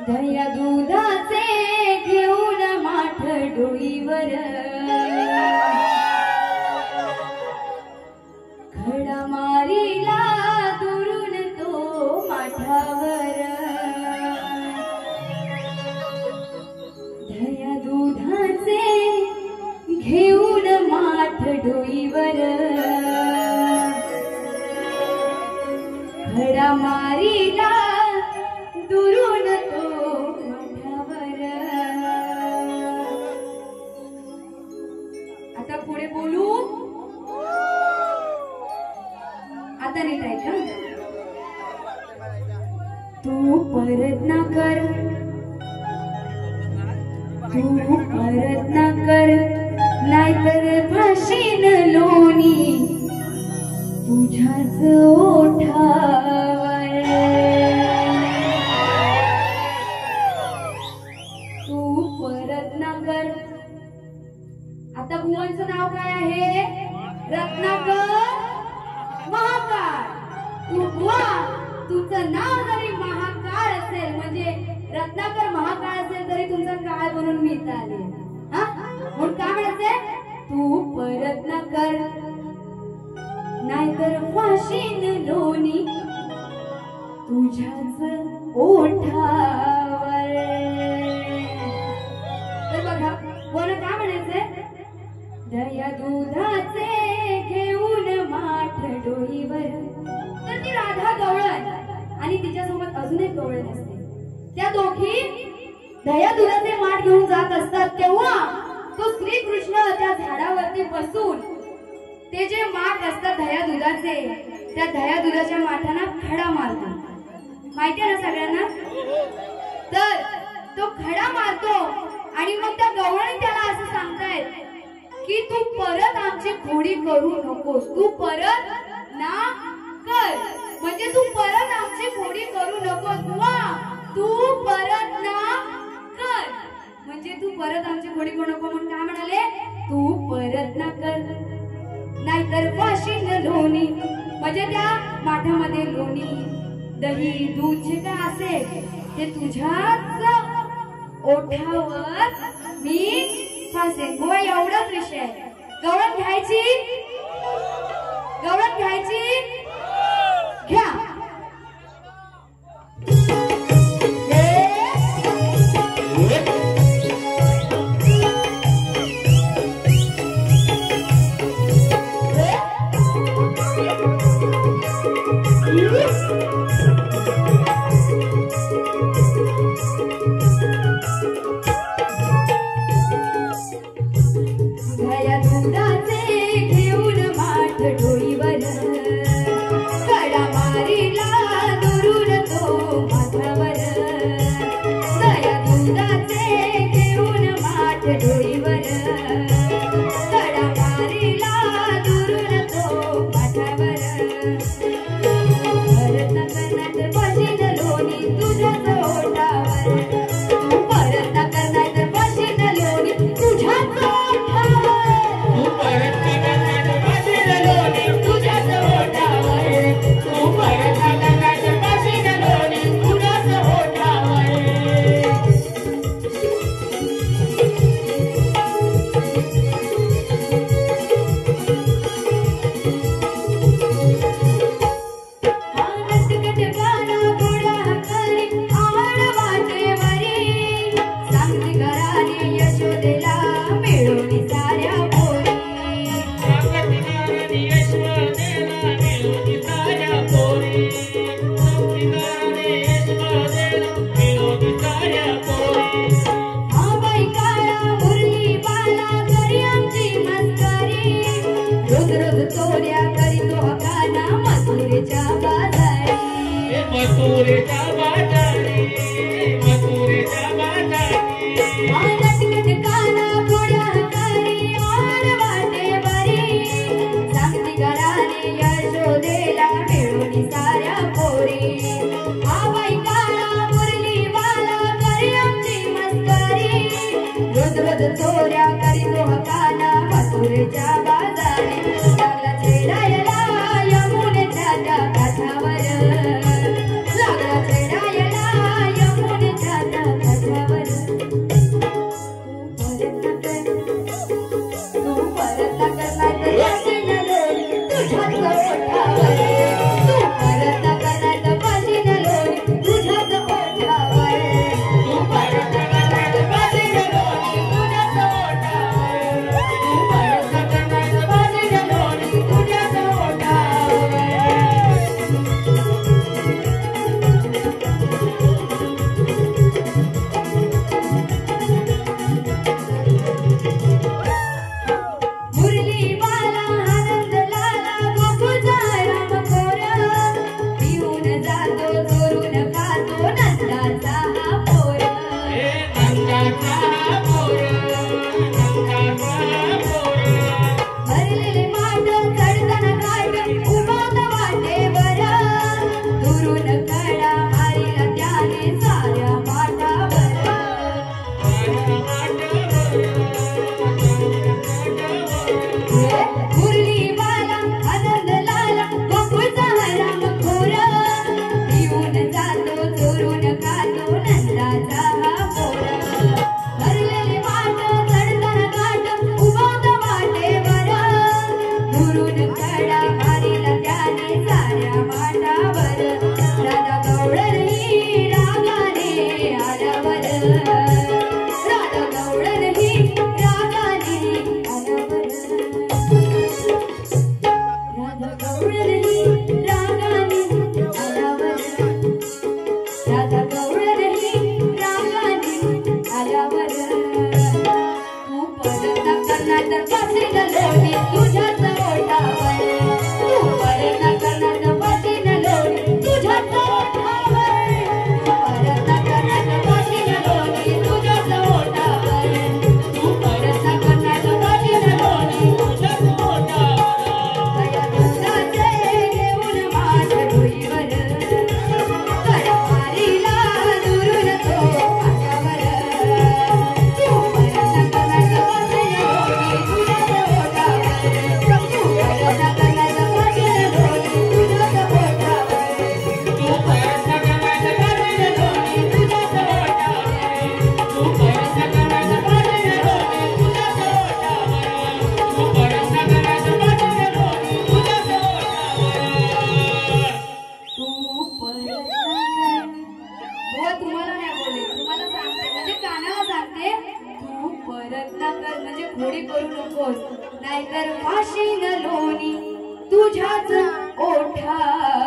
दह्या दुधाचे घेऊन माठ डोईवर खडा मारीला दुरून तो माठावर दह्या दुधाचे घेऊन माठ डोईवर खडा मारीला दुरून तो माठावर। आता पुढे बोलू, आता नीट ऐका। तू परत ना कर, तू परत ना कर, नाहीतर फाशीन लोणी तुझ्याच ओठावर। तू परत ना कर। आता बुवांचं नाव काय आहे? रत्नाकर महाकाळ। तू बुवा, तुमचं नाव जरी महाकाळ असेल, म्हणजे रत्नाकर महाकाळ असेल, तरी तुमचा काळ बनून मी इथं आले। हा म्हणून काय म्हणायचंय? तू परत ना कर, नाहीतर फाशीन लोणी तुझ्याच ओठावर। तर बघा बोला काय म्हणायचंय? दह्या दुधाचे घेऊन माठ डोईवर। तर ती राधा गवळण आणि तिच्यासोबत अजून एक गवळण असते। त्या दोघी दह्या दुधाचे माठ घेऊन जात असतात, तेव्हा तो श्रीकृष्ण त्या झाडावरती बसून ते जे माठ असतात दह्या दुधाचे, त्या दह्या दुधाच्या माठांना खडा मारतो। माहिती आहे ना सगळ्यांना? तर तो खडा मारतो आणि मग त्या गवळणी त्याला असं सांगतायत की तू परत आमची खोडी करू नकोस, तू परत ना कर, म्हणजे तू परत आमची खोडी करू नकोस बुवा, तू परत ना कर, म्हणजे तू परत आमची खोडी करू नको। म्हणून काय म्हणाले? तू परत ना कर, नाहीतर फाशीन लोणी, म्हणजे त्या माठामध्ये लोणी दही दूध जे काय असेल ते तुझ्याच ओठावर मी फासेन। बुवा एवढाच विषय आहे। गवळण घ्यायची, गवळण घ्यायची, घ्या। दह्या दुधाचे घेऊन माठ डोईवर खडा मारीला दुरून तो माठावर। दह्या दुधाचे घेऊन माठ डोईवर खडा मारीला दुरून तो माठावर। परत ना करणार फाशीन लोणी तुझ्याच ओठावर, तू परत ना करणार फाशीन लोणी तुझ्याच ओठावर, तू परत ना करणार फाशीन लोणी तुझ्याच ओठावर, तू परत ना करणार फाशीन लोणी तुझ्याच ओठावर। चोऱ्या करीतो हकाना मथुरेच्या बाजारी, लागला छेडायला यमुनेच्या काठावर, लागला राधा गवळण ही रागाने आल्यावर राधा गवळण ही रागाने आल्यावर राधा गवळण ही रागाने आल्यावर राधा गवळण ही रागाने आल्यावर तू परत न करणार तर पाशील लोणी तुझ्याच ओठावर तू परत न करणार तर पाशील लोणी तुझ्याच ओठावर तू परत न करणार तर पाशील लोणी तुझ्याच ओठावर तू परत न करणार तर पाशील लोणी तुझ्याच ओठावर दया दुधाचे घेऊन माझ्या डोईवर करमारीला दुरून तो माझ्यावर तू परत न करणार तर पाशील लोणी तुझ्याच ओठावर तू परत न करणार तर पाशील लोणी तुझ्याच ओठावर तू परत न करणार तर पाशील लोणी तुझ्याच ओठावर तू परत न करणार तर पाशील लोणी तुझ्याच ओठावर तू परत न करणार तर पाशील लोणी तुझ्याच ओठावर तू परत न कर बुवा तुम्हाला नाही बोलले तुम्हाला सांगते म्हणजे कानाला सांगते तू परत न कर म्हणजे खोडी करू नकोस नाहीतर फाशीन लोणी तुझ्याच ओठावर